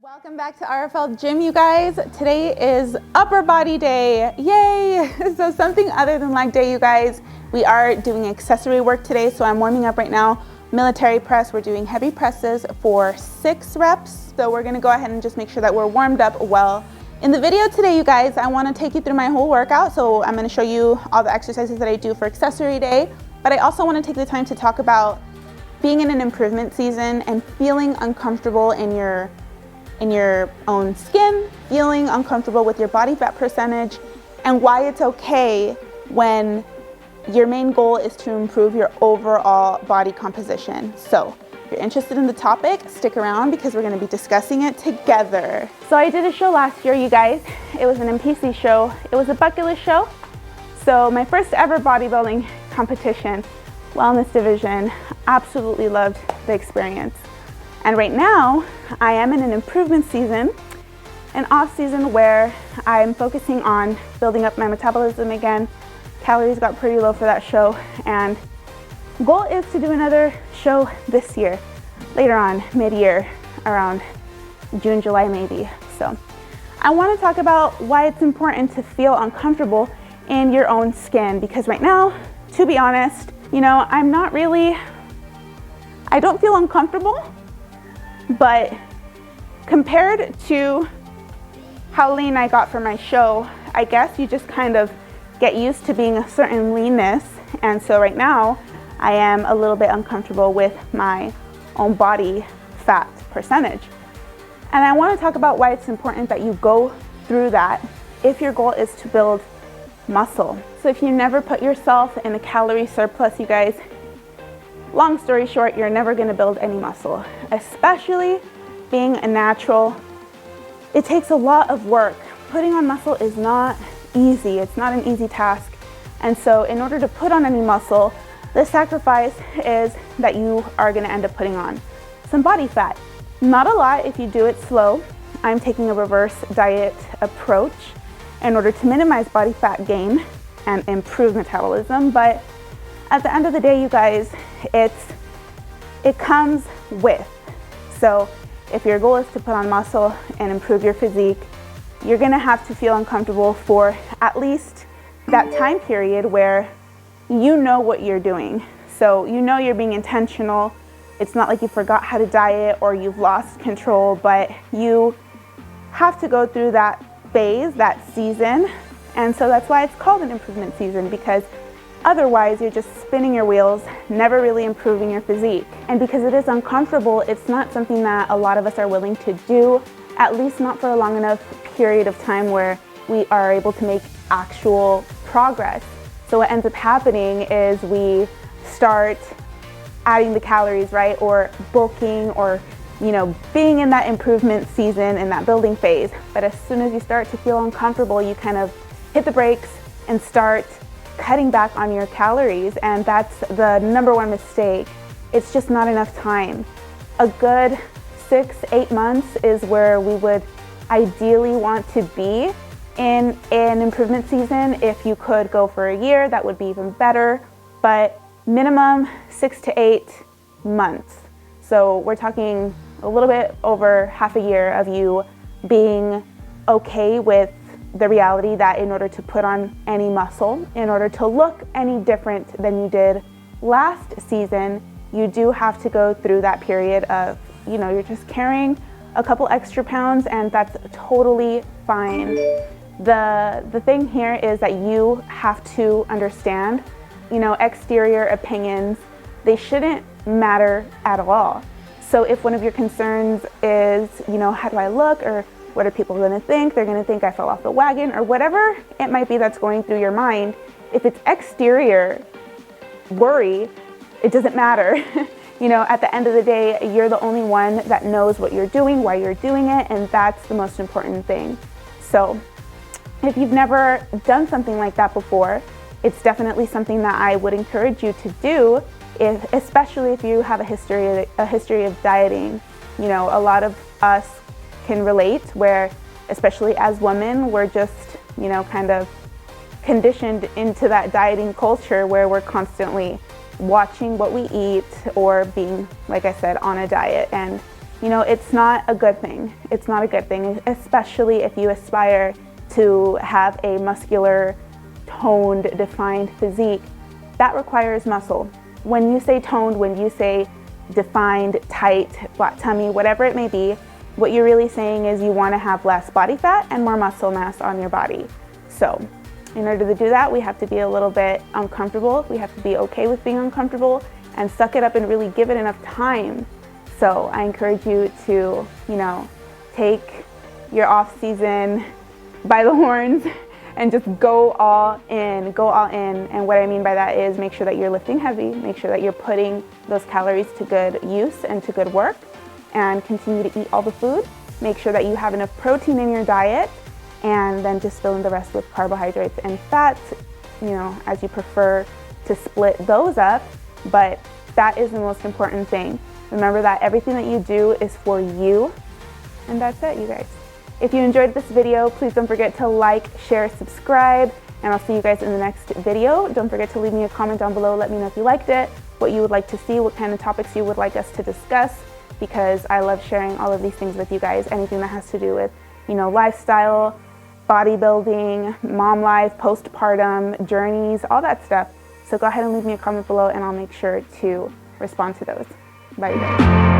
Welcome back to RFL Gym, you guys. Today is upper body day. Yay! So something other than leg day, you guys. We are doing accessory work today, so I'm warming up right now. Military press, we're doing heavy presses for 6 reps. So we're gonna go ahead and just make sure that we're warmed up well. In the video today, you guys, I wanna take you through my whole workout. So I'm gonna show you all the exercises that I do for accessory day, but I also wanna take the time to talk about being in an improvement season and feeling uncomfortable in your own skin, feeling uncomfortable with your body fat percentage, and why it's okay when your main goal is to improve your overall body composition. So if you're interested in the topic, stick around because we're gonna be discussing it together. So I did a show last year, you guys. It was an NPC show. It was a bucket list show. So my first ever bodybuilding competition, wellness division. Absolutely loved the experience. And right now, I am in an improvement season, an off season where I'm focusing on building up my metabolism again. Calories got pretty low for that show, and goal is to do another show this year, later on, mid-year, around June, July maybe. So I want to talk about why it's important to feel uncomfortable in your own skin, because right now, to be honest, you know, I don't feel uncomfortable. But compared to how lean I got for my show, I guess you just kind of get used to being a certain leanness. And so right now, I am a little bit uncomfortable with my own body fat percentage. And I want to talk about why it's important that you go through that if your goal is to build muscle. So if you never put yourself in a calorie surplus, you guys, long story short, you're never going to build any muscle, especially being a natural. It takes a lot of work. Putting on muscle is not easy. It's not an easy task. And so in order to put on any muscle, the sacrifice is that you are going to end up putting on some body fat. Not a lot if you do it slow. I'm taking a reverse diet approach in order to minimize body fat gain and improve metabolism. But at the end of the day, you guys, it comes with. So if your goal is to put on muscle and improve your physique, you're gonna have to feel uncomfortable for at least that time period where you know what you're doing. So you know you're being intentional. It's not like you forgot how to diet or you've lost control, but you have to go through that phase, that season. And so that's why it's called an improvement season, because otherwise, you're just spinning your wheels, never really improving your physique. And because it is uncomfortable, it's not something that a lot of us are willing to do, at least not for a long enough period of time where we are able to make actual progress. So what ends up happening is we start adding the calories, right? Or bulking, or, you know, being in that improvement season, in that building phase. But as soon as you start to feel uncomfortable, you kind of hit the brakes and start cutting back on your calories, and that's the #1 mistake. It's just not enough time. A good 6-8 months is where we would ideally want to be in an improvement season. If you could go for a year, that would be even better, but minimum 6 to 8 months. So we're talking a little bit over half a year of you being okay with the reality that in order to put on any muscle, in order to look any different than you did last season, you do have to go through that period of, you know, you're just carrying a couple extra pounds, and that's totally fine. The thing here is that you have to understand, you know, exterior opinions, they shouldn't matter at all. So if one of your concerns is, you know, how do I look, or what are people going to think? They're going to think I fell off the wagon, or whatever it might be that's going through your mind. If it's exterior worry, it doesn't matter. You know, at the end of the day, you're the only one that knows what you're doing, why you're doing it, and that's the most important thing. So if you've never done something like that before, it's definitely something that I would encourage you to do, especially if you have a history of dieting. You know, a lot of us can relate, where especially as women, we're just, you know, kind of conditioned into that dieting culture where we're constantly watching what we eat or being, like I said, on a diet. And You know, it's not a good thing. It's not a good thing, especially if you aspire to have a muscular, toned, defined physique. That requires muscle. When you say toned, when you say defined, tight, flat tummy, whatever it may be, what you're really saying is you want to have less body fat and more muscle mass on your body. So in order to do that, we have to be a little bit uncomfortable. We have to be okay with being uncomfortable and suck it up and really give it enough time. So I encourage you to, you know, take your off season by the horns and just go all in, go all in. And what I mean by that is make sure that you're lifting heavy, make sure that you're putting those calories to good use and to good work, and continue to eat all the food. Make sure that you have enough protein in your diet, and then just fill in the rest with carbohydrates and fats, you know, as you prefer to split those up. But that is the most important thing. Remember that everything that you do is for you, and that's it, you guys. If you enjoyed this video, please don't forget to like, share, subscribe, and I'll see you guys in the next video. Don't forget to leave me a comment down below. Let me know if you liked it, what you would like to see, what kind of topics you would like us to discuss, because I love sharing all of these things with you guys. Anything that has to do with, you know, lifestyle, bodybuilding, mom life, postpartum, journeys, all that stuff. So go ahead and leave me a comment below and I'll make sure to respond to those. Bye, you guys.